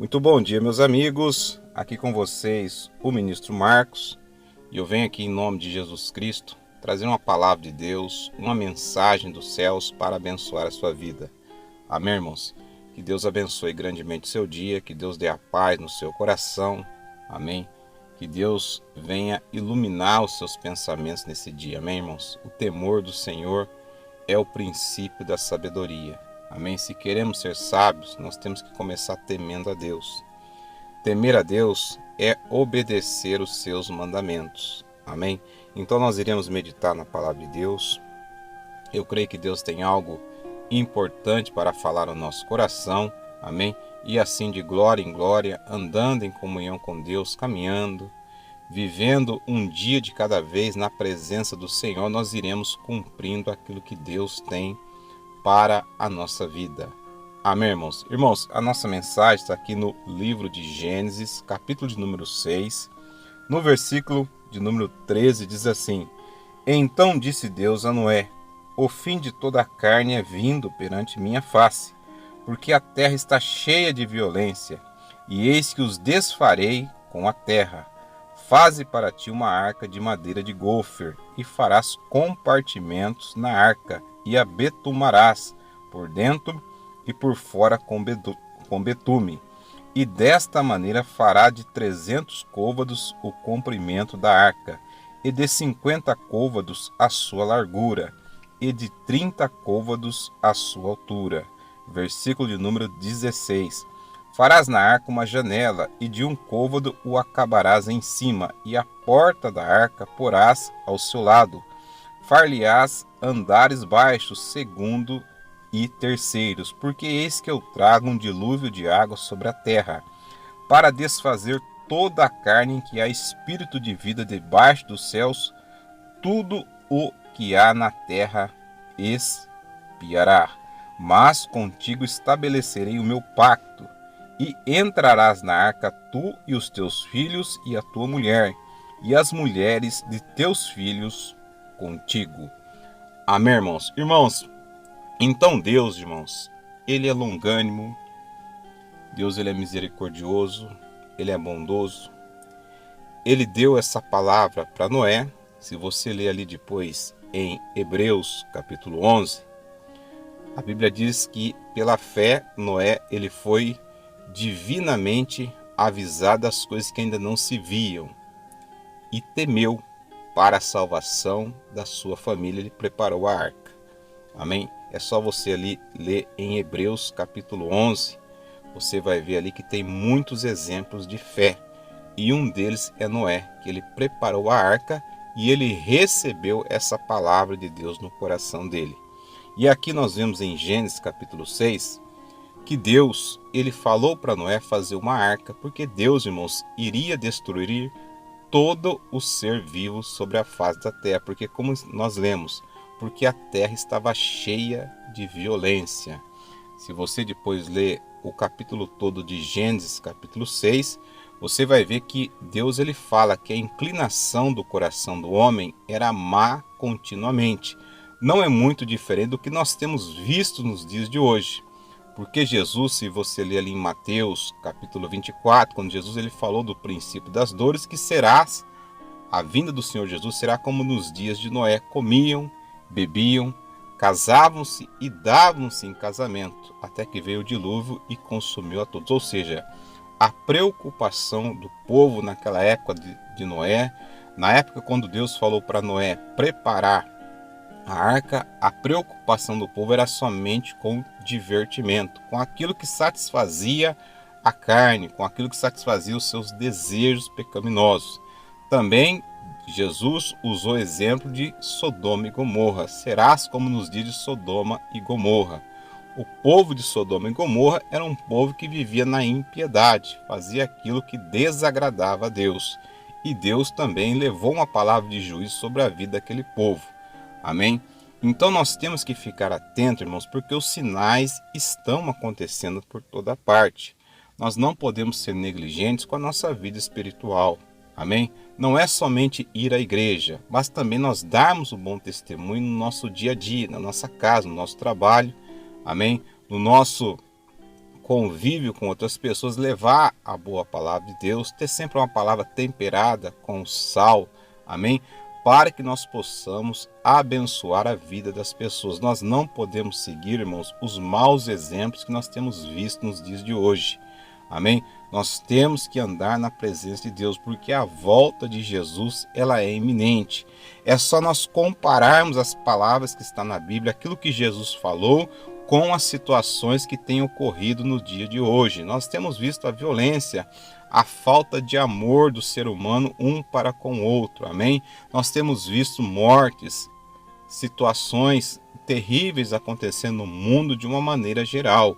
Muito bom dia, meus amigos. Aqui com vocês o ministro Marcos. E eu venho aqui em nome de Jesus Cristo trazer uma palavra de Deus, uma mensagem dos céus para abençoar a sua vida. Amém, irmãos? Que Deus abençoe grandemente o seu dia, que Deus dê a paz no seu coração. Amém? Que Deus venha iluminar os seus pensamentos nesse dia. Amém, irmãos? O temor do Senhor é o princípio da sabedoria. Amém? Se queremos ser sábios, nós temos que começar temendo a Deus. Temer a Deus é obedecer os seus mandamentos. Amém? Então nós iremos meditar na palavra de Deus. Eu creio que Deus tem algo importante para falar ao nosso coração. Amém? E assim de glória em glória, andando em comunhão com Deus, caminhando, vivendo um dia de cada vez na presença do Senhor, nós iremos cumprindo aquilo que Deus tem para a nossa vida. Amém, irmãos? Irmãos, a nossa mensagem está aqui no livro de Gênesis, capítulo de número 6, no versículo de número 13, diz assim: Então disse Deus a Noé: O fim de toda a carne é vindo perante minha face, porque a terra está cheia de violência, e eis que os desfarei com a terra. Faze para ti uma arca de madeira de gofer, e farás compartimentos na arca, e a betumarás por dentro e por fora com betume. E desta maneira fará de 300 côvados o comprimento da arca, e de 50 côvados a sua largura, e de 30 côvados a sua altura. Versículo de número 16. Farás na arca uma janela, e de um côvado o acabarás em cima, e a porta da arca porás ao seu lado. Far-lhe-ás andares baixos, segundo e terceiros, porque eis que eu trago um dilúvio de água sobre a terra, para desfazer toda a carne em que há espírito de vida debaixo dos céus, tudo o que há na terra expiará. Mas contigo estabelecerei o meu pacto, e entrarás na arca tu e os teus filhos e a tua mulher, e as mulheres de teus filhos contigo. Amém, irmãos? Irmãos, então Deus, irmãos, Ele é longânimo, Deus Ele é misericordioso, Ele é bondoso. Ele deu essa palavra para Noé. Se você ler ali depois em Hebreus capítulo 11, a Bíblia diz que pela fé Noé ele foi divinamente avisado das coisas que ainda não se viam e temeu para a salvação da sua família. Ele preparou a arca. Amém? É só você ali ler em Hebreus capítulo 11, você vai ver ali que tem muitos exemplos de fé. E um deles é Noé, que ele preparou a arca e ele recebeu essa palavra de Deus no coração dele. E aqui nós vemos em Gênesis capítulo 6, que Deus, ele falou para Noé fazer uma arca, porque Deus, irmãos, iria destruir todo o ser vivo sobre a face da terra, porque como nós lemos, porque a terra estava cheia de violência. Se você depois ler o capítulo todo de Gênesis, capítulo 6, você vai ver que Deus ele fala que a inclinação do coração do homem era má continuamente. Não é muito diferente do que nós temos visto nos dias de hoje. Porque Jesus, se você ler ali em Mateus capítulo 24, quando Jesus ele falou do princípio das dores, que a vinda do Senhor Jesus será como nos dias de Noé: comiam, bebiam, casavam-se e davam-se em casamento, até que veio o dilúvio e consumiu a todos. Ou seja, a preocupação do povo naquela época de Noé, na época quando Deus falou para Noé preparar a arca, a preocupação do povo era somente com divertimento, com aquilo que satisfazia a carne, com aquilo que satisfazia os seus desejos pecaminosos. Também Jesus usou o exemplo de Sodoma e Gomorra. Serás como nos dias de Sodoma e Gomorra. O povo de Sodoma e Gomorra era um povo que vivia na impiedade, fazia aquilo que desagradava a Deus. E Deus também levou uma palavra de juízo sobre a vida daquele povo. Amém? Então nós temos que ficar atentos, irmãos, porque os sinais estão acontecendo por toda parte. Nós não podemos ser negligentes com a nossa vida espiritual. Amém? Não é somente ir à igreja, mas também nós darmos um bom testemunho no nosso dia a dia, na nossa casa, no nosso trabalho. Amém? No nosso convívio com outras pessoas, levar a boa palavra de Deus, ter sempre uma palavra temperada com sal, amém? Para que nós possamos abençoar a vida das pessoas. Nós não podemos seguir, irmãos, os maus exemplos que nós temos visto nos dias de hoje, amém? Nós temos que andar na presença de Deus, porque a volta de Jesus, ela é iminente. É só nós compararmos as palavras que estão na Bíblia, aquilo que Jesus falou, com as situações que têm ocorrido no dia de hoje. Nós temos visto a violência, a falta de amor do ser humano um para com o outro, amém? Nós temos visto mortes, situações terríveis acontecendo no mundo de uma maneira geral,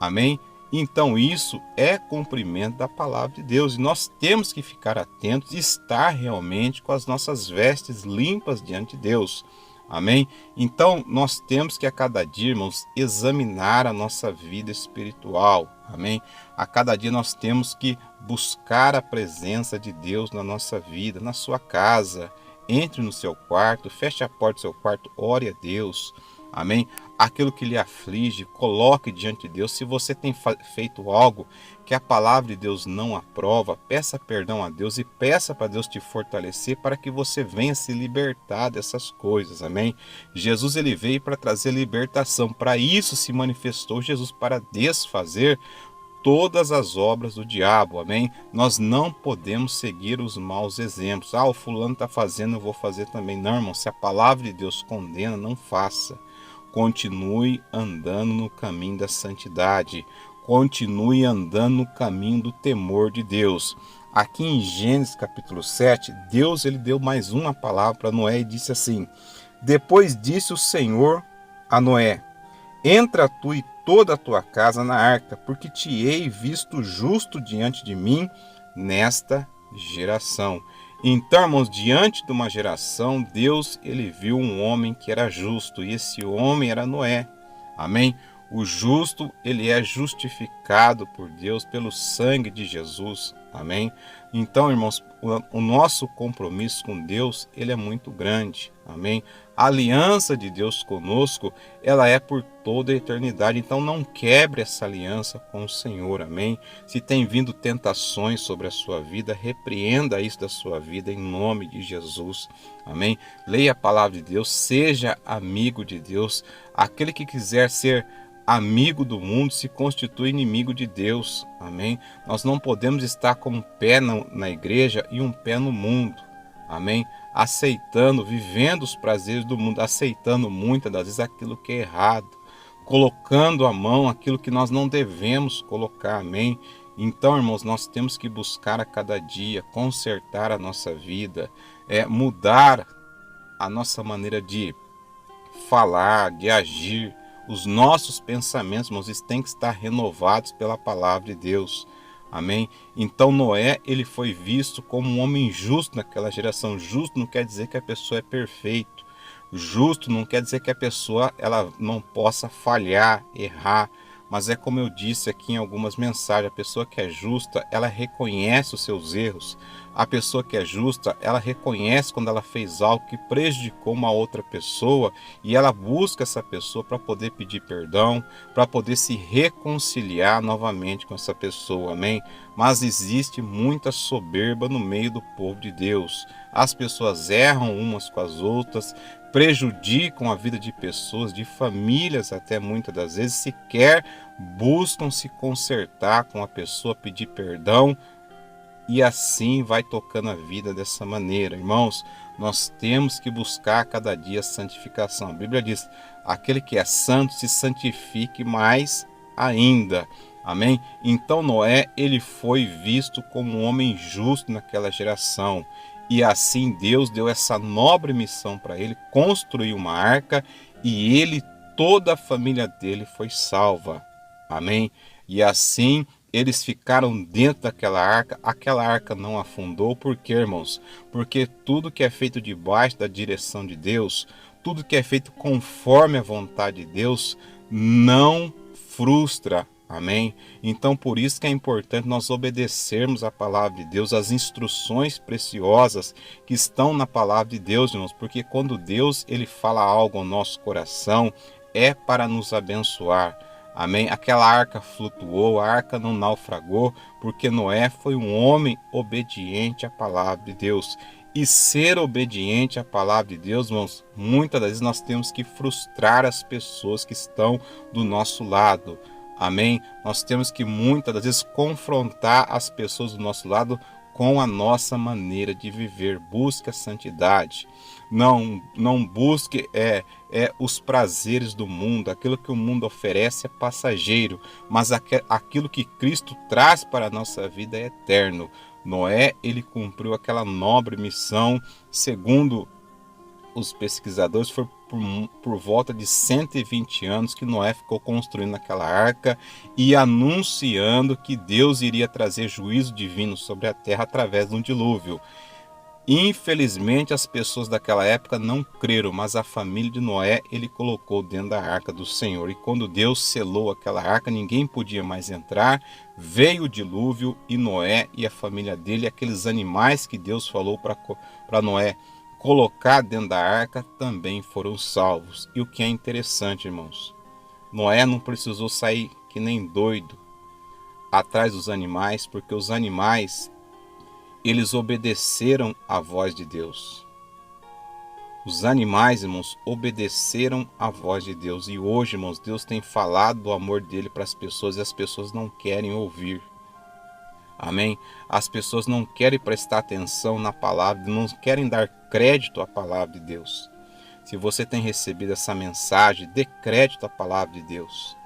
amém? Então isso é cumprimento da palavra de Deus e nós temos que ficar atentos e estar realmente com as nossas vestes limpas diante de Deus, amém? Então nós temos que a cada dia, irmãos, examinar a nossa vida espiritual, amém? A cada dia nós temos que buscar a presença de Deus na nossa vida, na sua casa. Entre no seu quarto, feche a porta do seu quarto, ore a Deus, amém? Aquilo que lhe aflige, coloque diante de Deus. Se você tem feito algo que a palavra de Deus não aprova, peça perdão a Deus e peça para Deus te fortalecer para que você venha se libertar dessas coisas, amém? Jesus, ele veio para trazer libertação, para isso se manifestou Jesus, para desfazer todas as obras do diabo, amém? Nós não podemos seguir os maus exemplos. O fulano está fazendo, eu vou fazer também. Não, irmão, se a palavra de Deus condena, não faça. Continue andando no caminho da santidade. Continue andando no caminho do temor de Deus. Aqui em Gênesis capítulo 7, Deus ele deu mais uma palavra para Noé e disse assim: depois disse o Senhor a Noé: entra tu e toda a tua casa na arca, porque te hei visto justo diante de mim nesta geração. Então, irmãos, diante de uma geração, Deus ele viu um homem que era justo, e esse homem era Noé, amém? O justo, ele é justificado por Deus pelo sangue de Jesus, amém? Então, irmãos, o nosso compromisso com Deus, ele é muito grande, amém? A aliança de Deus conosco, ela é por toda a eternidade, então não quebre essa aliança com o Senhor, amém? Se tem vindo tentações sobre a sua vida, repreenda isso da sua vida em nome de Jesus, amém? Leia a palavra de Deus, seja amigo de Deus. Aquele que quiser ser amigo do mundo se constitui inimigo de Deus, amém? Nós não podemos estar com um pé na igreja e um pé no mundo, amém? Aceitando, vivendo os prazeres do mundo, aceitando muitas das vezes aquilo que é errado, colocando a mão aquilo que nós não devemos colocar, amém? Então, irmãos, nós temos que buscar a cada dia, consertar a nossa vida, mudar a nossa maneira de falar, de agir. Os nossos pensamentos, irmãos, eles têm que estar renovados pela palavra de Deus, amém? Então Noé, ele foi visto como um homem justo naquela geração. Justo não quer dizer que a pessoa é perfeito. Justo não quer dizer que a pessoa ela não possa falhar, errar. Mas é como eu disse aqui em algumas mensagens, a pessoa que é justa, ela reconhece os seus erros. A pessoa que é justa, ela reconhece quando ela fez algo que prejudicou uma outra pessoa e ela busca essa pessoa para poder pedir perdão, para poder se reconciliar novamente com essa pessoa, amém? Mas existe muita soberba no meio do povo de Deus. As pessoas erram umas com as outras, prejudicam a vida de pessoas, de famílias até muitas das vezes, sequer buscam se consertar com a pessoa, pedir perdão, e assim vai tocando a vida dessa maneira. Irmãos, nós temos que buscar cada dia a santificação. A Bíblia diz, aquele que é santo se santifique mais ainda. Amém? Então Noé, ele foi visto como um homem justo naquela geração. E assim Deus deu essa nobre missão para ele, construir uma arca, e ele, toda a família dele foi salva. Amém? E assim eles ficaram dentro daquela arca. Aquela arca não afundou. Por quê, irmãos? Porque tudo que é feito debaixo da direção de Deus, tudo que é feito conforme a vontade de Deus, não frustra. Amém? Então por isso que é importante nós obedecermos a palavra de Deus, as instruções preciosas que estão na palavra de Deus, irmãos, porque quando Deus ele fala algo ao nosso coração, é para nos abençoar. Amém? Aquela arca flutuou, a arca não naufragou, porque Noé foi um homem obediente à palavra de Deus. E ser obediente à palavra de Deus, irmãos, muitas das vezes nós temos que frustrar as pessoas que estão do nosso lado. Amém? Nós temos que muitas das vezes confrontar as pessoas do nosso lado com a nossa maneira de viver. Busque a santidade. Não busque os prazeres do mundo. Aquilo que o mundo oferece é passageiro, mas aquilo que Cristo traz para a nossa vida é eterno. Noé, ele cumpriu aquela nobre missão, segundo os pesquisadores, foi por volta de 120 anos que Noé ficou construindo aquela arca e anunciando que Deus iria trazer juízo divino sobre a terra através de um dilúvio. Infelizmente, as pessoas daquela época não creram, mas a família de Noé ele colocou dentro da arca do Senhor. E quando Deus selou aquela arca, ninguém podia mais entrar. Veio o dilúvio e Noé e a família dele, aqueles animais que Deus falou para Noé colocar dentro da arca, também foram salvos. E o que é interessante, irmãos, Noé não precisou sair que nem doido atrás dos animais, porque os animais eles obedeceram à voz de Deus. Os animais, irmãos, obedeceram à voz de Deus. E hoje, irmãos, Deus tem falado do amor dele para as pessoas e as pessoas não querem ouvir. Amém? As pessoas não querem prestar atenção na palavra, não querem dar crédito à palavra de Deus. Se você tem recebido essa mensagem, dê crédito à palavra de Deus.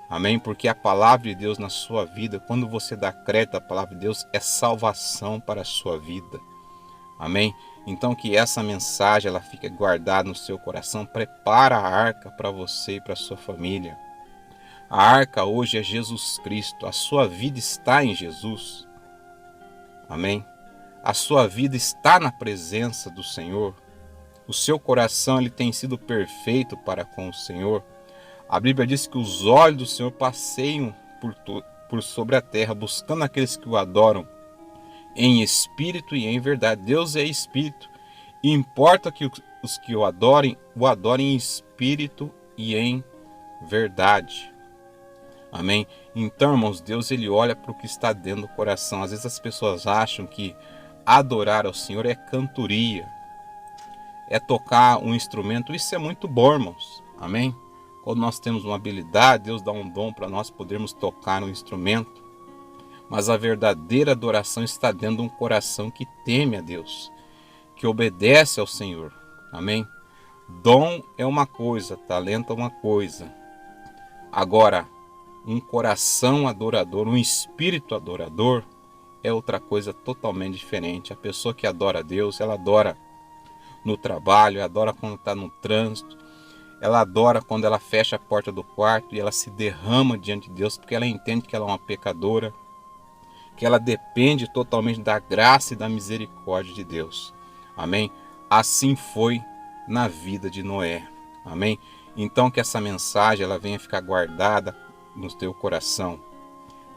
Amém? Porque a palavra de Deus na sua vida, quando você dá crédito à palavra de Deus, é salvação para a sua vida. Amém? Então que essa mensagem ela fique guardada no seu coração. Prepara a arca para você e para a sua família. A arca hoje é Jesus Cristo. A sua vida está em Jesus. Amém? A sua vida está na presença do Senhor. O seu coração ele tem sido perfeito para com o Senhor. A Bíblia diz que os olhos do Senhor passeiam por sobre a terra, buscando aqueles que o adoram em espírito e em verdade. Deus é espírito e importa que os que o adorem em espírito e em verdade. Amém? Então, irmãos, Deus ele olha para o que está dentro do coração. Às vezes as pessoas acham que adorar ao Senhor é cantoria, é tocar um instrumento. Isso é muito bom, irmãos. Amém? Quando nós temos uma habilidade, Deus dá um dom para nós podermos tocar um instrumento. Mas a verdadeira adoração está dentro de um coração que teme a Deus, que obedece ao Senhor. Amém? Dom é uma coisa, talento é uma coisa. Agora, um coração adorador, um espírito adorador é outra coisa totalmente diferente. A pessoa que adora a Deus, ela adora no trabalho, adora quando está no trânsito, ela adora quando ela fecha a porta do quarto e ela se derrama diante de Deus, porque ela entende que ela é uma pecadora, que ela depende totalmente da graça e da misericórdia de Deus. Amém? Assim foi na vida de Noé. Amém? Então que essa mensagem ela venha ficar guardada no teu coração.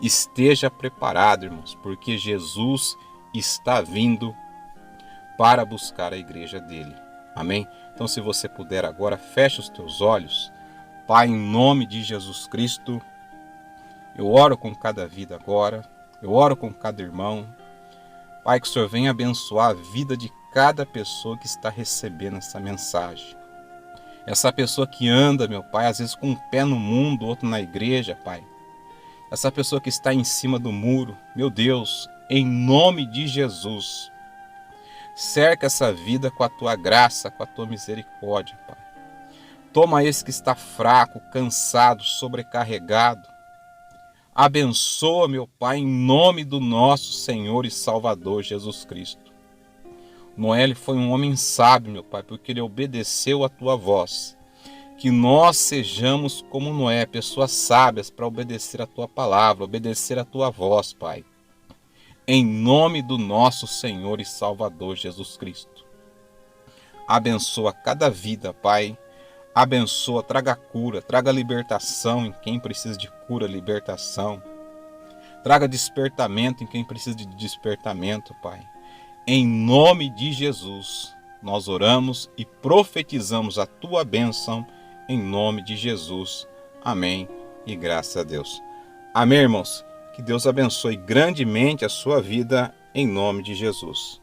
Esteja preparado, irmãos, porque Jesus está vindo para buscar a igreja dele. Amém? Então se você puder agora, feche os teus olhos. Pai, em nome de Jesus Cristo, eu oro com cada vida agora, eu oro com cada irmão. Pai, que o Senhor venha abençoar a vida de cada pessoa que está recebendo essa mensagem. Essa pessoa que anda, meu Pai, às vezes com um pé no mundo, outro na igreja, Pai. Essa pessoa que está em cima do muro, meu Deus, em nome de Jesus, cerca essa vida com a Tua graça, com a Tua misericórdia, Pai. Toma esse que está fraco, cansado, sobrecarregado. Abençoa, meu Pai, em nome do nosso Senhor e Salvador Jesus Cristo. Noé foi um homem sábio, meu Pai, porque ele obedeceu a Tua voz. Que nós sejamos como Noé, pessoas sábias para obedecer a Tua palavra, obedecer a Tua voz, Pai. Em nome do nosso Senhor e Salvador Jesus Cristo. Abençoa cada vida, Pai. Abençoa, traga cura, traga libertação em quem precisa de cura, libertação. Traga despertamento em quem precisa de despertamento, Pai. Em nome de Jesus, nós oramos e profetizamos a Tua bênção em nome de Jesus. Amém e graças a Deus. Amém, irmãos? Que Deus abençoe grandemente a sua vida, em nome de Jesus.